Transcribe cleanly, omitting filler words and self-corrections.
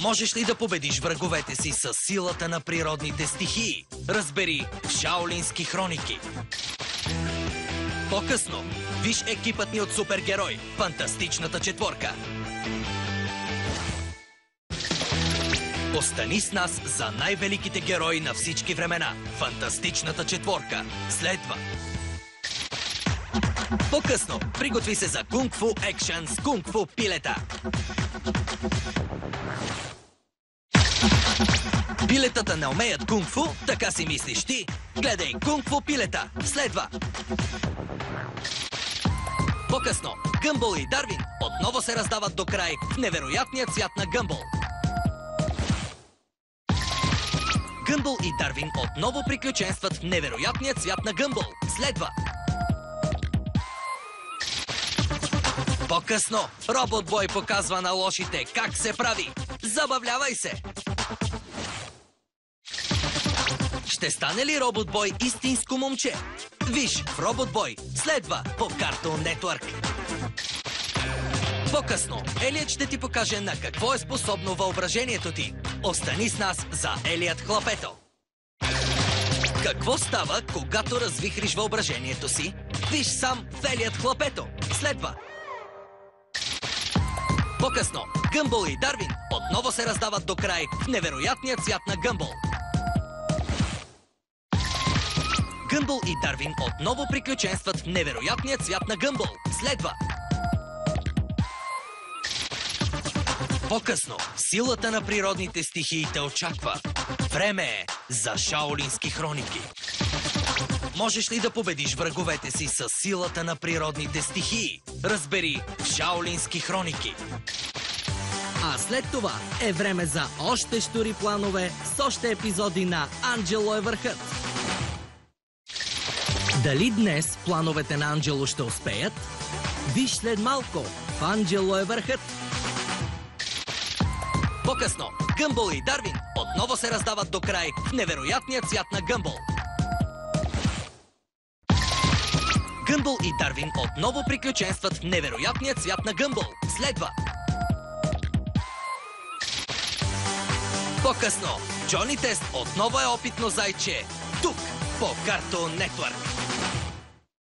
Можеш ли да победиш враговете си с силата на природните стихии? Разбери в Шаолински хроники. По-късно виж екипът ни от супергерой – Фантастичната четворка. Остани с нас за най-великите герои на всички времена – Фантастичната четворка. Следва. По-късно приготви се за кунг-фу екшън с кунг-фу пилета. Пилетата не умеят кунг-фу, така си мислиш ти? Гледай кунг-фу пилета. Следва. По-късно Гъмбъл и Дарвин отново се раздават до край в невероятния цвят на Гъмбъл. Гъмбъл и Дарвин отново приключенстват в невероятния цвят на Гъмбъл. Следва. По-късно Робот Бой показва на лошите как се прави. Забавлявай се! Ще стане ли Робот Бой истинско момче? Виж в Робот Бой. Следва по Cartoon Network. По-късно Елият ще ти покаже на какво е способно въображението ти. Остани с нас за Елият Хлапето. Какво става, когато развихриш въображението си? Виж сам в Елият Хлапето. Следва. По-късно Гъмбъл и Дарвин отново се раздават до край в невероятния цвят на Гъмбъл. Гъмбъл и Дарвин отново приключенстват в невероятния цвят на Гъмбъл. Следва. По-късно силата на природните стихии те очаква. Време е за Шаолински хроники. Можеш ли да победиш враговете си с силата на природните стихии? Разбери в Шаолински хроники. А след това е време за още щури планове с още епизоди на Анджело е върхът. Дали днес плановете на Анджело ще успеят? Виж след малко в Анджело е върхът. По-късно Гъмбъл и Дарвин отново се раздават до край в невероятния цвят на Гъмбъл. Гъмбъл и Дарвин отново приключенстват в невероятния цвят на Гъмбъл. Следва. По-късно Джони Тест отново е опитно зайче. Тук по Cartoon Network.